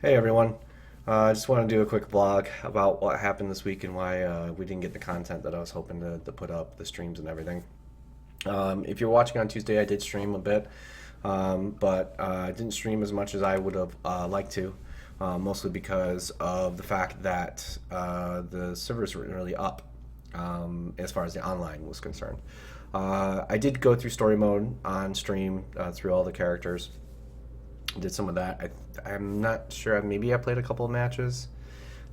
Hey everyone. I just want to do a quick vlog about what happened this week and why we didn't get the content that I was hoping to put up, the streams and everything. If you're watching on Tuesday, I did stream a bit, but I didn't stream as much as I would have liked to, mostly because of the fact that the servers weren't really up as far as the online was concerned. I did go through story mode on stream through all the characters, did some of that. I'm not sure. Maybe I played a couple of matches,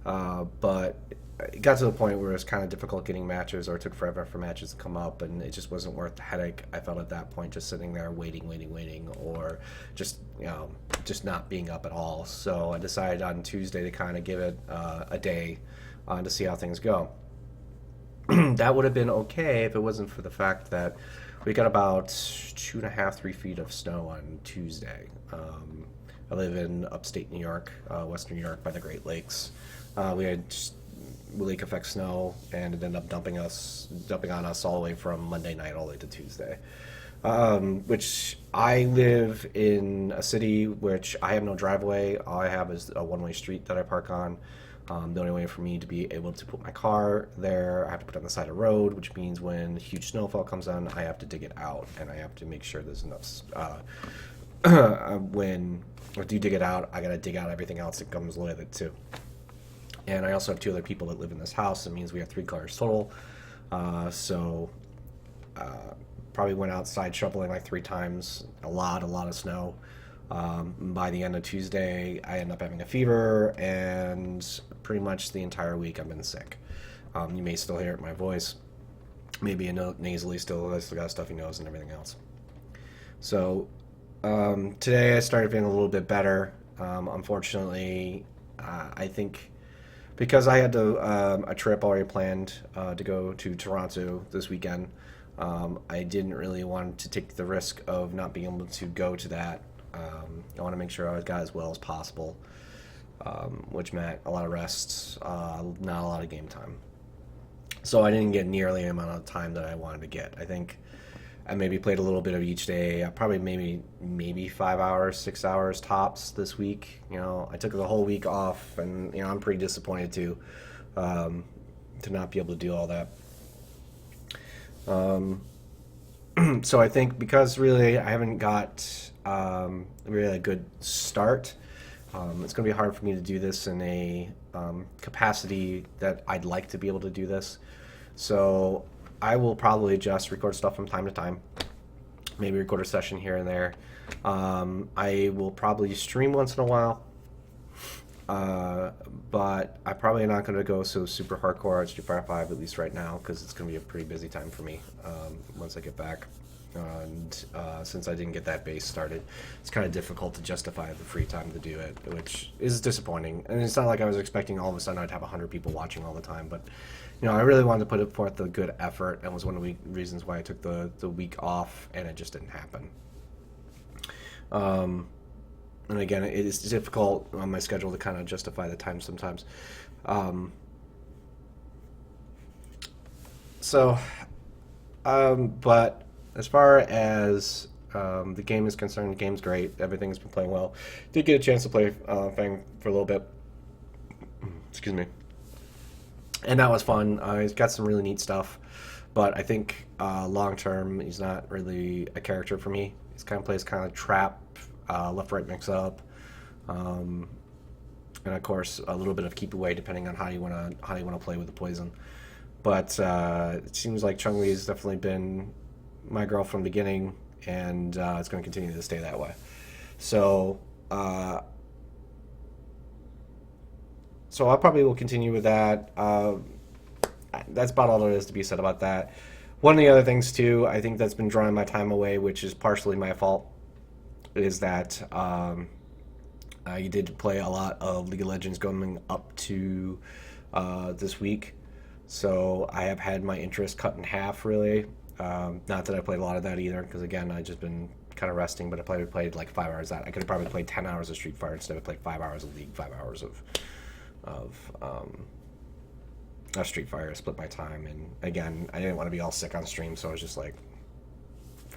but it got to the point where it was kind of difficult getting matches, or it took forever for matches to come up, and it just wasn't worth the headache. I felt at that point, just sitting there waiting, or just just not being up at all. So I decided on Tuesday to kind of give it a day to see how things go. That would have been okay if it wasn't for the fact that we got about 2.5, 3 feet of snow on Tuesday. I live in upstate New York, western New York by the Great Lakes. We had lake effect snow, and it ended up dumping on us all the way from Monday night all the way to Tuesday. Which I live in a city which I have no driveway. All I have is a one-way street that I park on. The only way for me to be able to put my car there, I have to put it on the side of the road, which means when huge snowfall comes on, I have to dig it out, and I have to make sure there's enough. When I do dig it out, I gotta dig out everything else that comes with it too. And I also have two other people that live in this house. It means we have three cars total. So probably went outside shoveling like 3 times. A lot of snow. By the end of Tuesday, I ended up having a fever, and pretty much the entire week I've been sick. You may still hear it in my voice. Maybe nasally still. I still got a stuffy nose and everything else. So today I started feeling a little bit better. Unfortunately, I think because I had a trip already planned to go to Toronto this weekend, I didn't really want to take the risk of not being able to go to that. I want to make sure I got as well as possible, which meant a lot of rests, not a lot of game time. So I didn't get nearly the amount of time that I wanted to get. I think I maybe played a little bit of each day. I probably maybe 5 hours, 6 hours tops this week. I took the whole week off, and I'm pretty disappointed to not be able to do all that. Um, so I think because really I haven't got really a good start, it's going to be hard for me to do this in a capacity that I'd like to be able to do this. So I will probably just record stuff from time to time, maybe record a session here and there. I will probably stream once in a while, uh, but I'm probably not going to go so super hardcore at Street Fighter 5 at least right now, because it's going to be a pretty busy time for me once I get back. And since I didn't get that base started, it's kind of difficult to justify the free time to do it, which is disappointing. And it's not like I was expecting all of a sudden I'd have 100 people watching all the time, but I really wanted to put it forth a good effort, and was one of the reasons why I took the week off, and it just didn't happen. Um, and again, it is difficult on my schedule to kind of justify the time sometimes. Um, so, but as far as the game is concerned, the game's great. Everything's been playing well. Did get a chance to play Fang for a little bit. Excuse me. And that was fun. He's got some really neat stuff, but I think long term, he's not really a character for me. He's kind of plays kind of trap, left right mix up, um, and of course a little bit of keep away depending on how you want to play with the poison. But it seems like Chung Li has definitely been my girl from the beginning, and it's going to continue to stay that way. So, uh, so I probably will continue with that. That's about all there is to be said about that. One of the other things too, I think that's been drawing my time away, which is partially my fault, is that you did play a lot of League of Legends going up to this week. So I have had my interest cut in half, really. Not that I played a lot of that either, because again, I just been kind of resting. But I probably played like 5 hours of that. I could have probably played 10 hours of Street Fighter instead of played 5 hours of League, 5 hours of Street Fighter. I split my time, and again, I didn't want to be all sick on stream, so I was just like,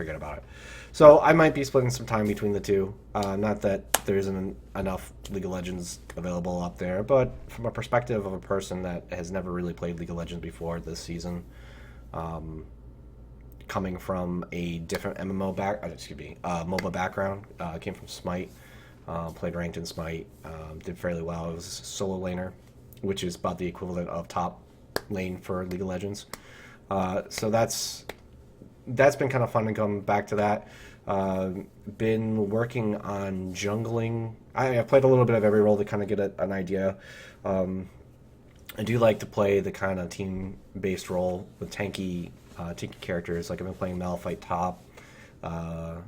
forget about it. So I might be splitting some time between the two. Not that there isn't enough League of Legends available up there, but from a perspective of a person that has never really played League of Legends before this season, coming from a different MOBA background, came from Smite, played ranked in Smite, did fairly well. It was a solo laner, which is about the equivalent of top lane for League of Legends. So that's been kind of fun to come back to that. Been working on jungling. I played a little bit of every role to kind of get an idea. I do like to play the kind of team-based role with tanky characters. Like I've been playing Malphite top, Animu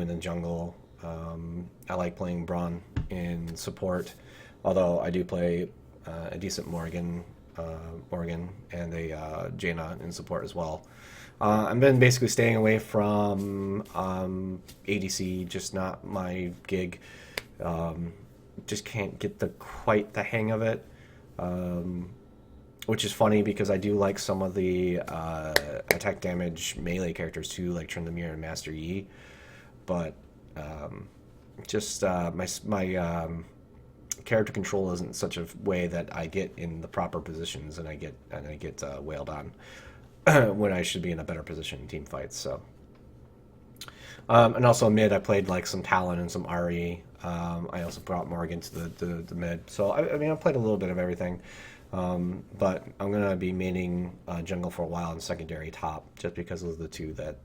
in the jungle. I like playing Braun in support, although I do play a decent Morgan and a Jaina in support as well. I've been basically staying away from ADC, just not my gig. Just can't get quite the hang of it, which is funny because I do like some of the attack damage melee characters too, like Tryndamere and Master Yi, but my character control isn't such a way that I get in the proper positions, and I get wailed on when I should be in a better position in team fights. So, and also mid, I played like some Talon and some Ahri. I also brought Morgan to the mid. So I mean, I played a little bit of everything, but I'm gonna be maining jungle for a while and secondary top, just because of the two that.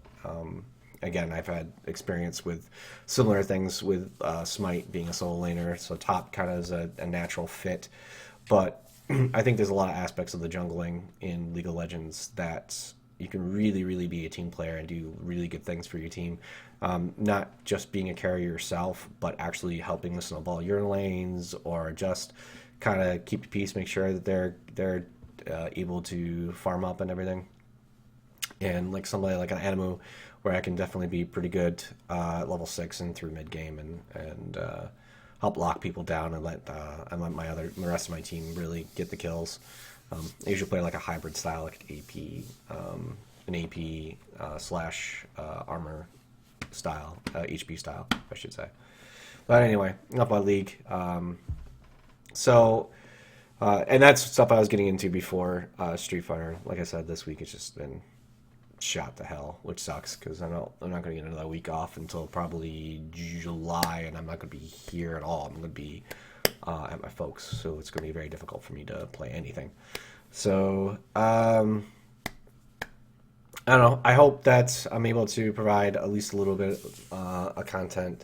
Again, I've had experience with similar things with Smite being a solo laner, so top kind of is a natural fit. But I think there's a lot of aspects of the jungling in League of Legends that you can really, really be a team player and do really good things for your team. Not just being a carrier yourself, but actually helping to snowball your lanes, or just kind of keep the peace, make sure that they're able to farm up and everything. And like somebody like an Animu, where I can definitely be pretty good at level 6 and through mid game, and help lock people down and let the rest of my team really get the kills. I usually play like a hybrid style, like an AP slash armor style, HP style, I should say. But anyway, enough about League. And that's stuff I was getting into before Street Fighter. Like I said, this week it's just been shot to hell, which sucks because I'm not going to get another week off until probably July, and I'm not going to be here at all. I'm going to be at my folks, so it's going to be very difficult for me to play anything. So I don't know. I hope that I'm able to provide at least a little bit of content,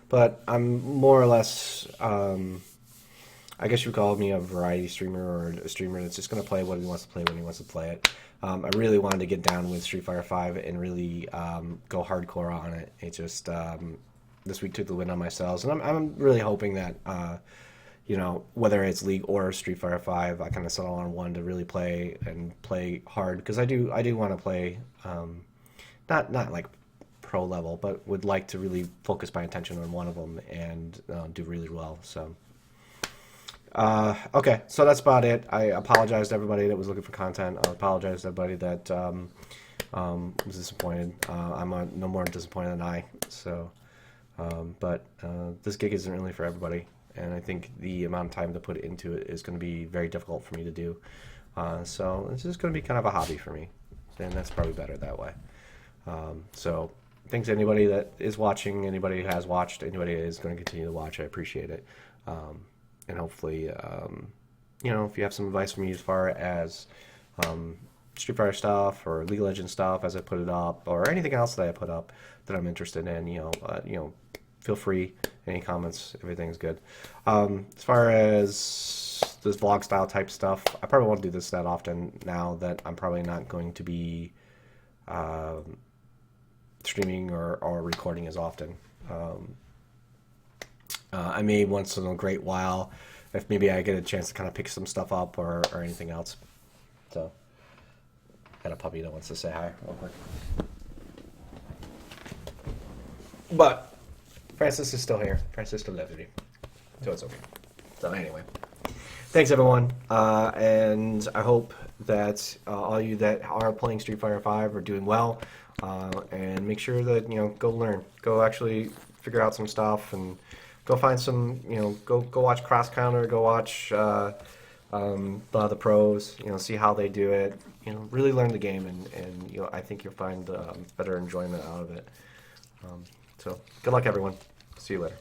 but I'm more or less. I guess you would call me a variety streamer, or a streamer that's just going to play what he wants to play when he wants to play it. I really wanted to get down with Street Fighter V and really go hardcore on it. It just this week took the wind on my sails, and I'm really hoping that whether it's League or Street Fighter V, I kind of settle on one to really play hard, because I do want to play not like pro level, but would like to really focus my attention on one of them and do really well. So. Okay, so that's about it. I apologize to everybody that was looking for content. I apologize to everybody that was disappointed. I'm no more disappointed than I. So, but this gig isn't really for everybody, and I think the amount of time to put into it is going to be very difficult for me to do. So it's just going to be kind of a hobby for me, and that's probably better that way. So thanks to anybody that is watching, anybody who has watched, anybody that is going to continue to watch. I appreciate it. And hopefully, if you have some advice for me as far as Street Fighter stuff or League of Legends stuff as I put it up, or anything else that I put up that I'm interested in, feel free. Any comments, everything's good. As far as this vlog style type stuff, I probably won't do this that often now that I'm probably not going to be streaming or recording as often. I may once in a great while, if maybe I get a chance to kind of pick some stuff up or anything else. So, got a puppy that wants to say hi real quick. But Francis is still here. Francis still lives with me, so it's okay. So anyway, thanks everyone, and I hope that all you that are playing Street Fighter V are doing well. and make sure that go learn, go actually figure out some stuff, and go find some go watch Cross Counter, go watch the pros, see how they do it, really learn the game, and I think you'll find better enjoyment out of it. So good luck, everyone. See you later.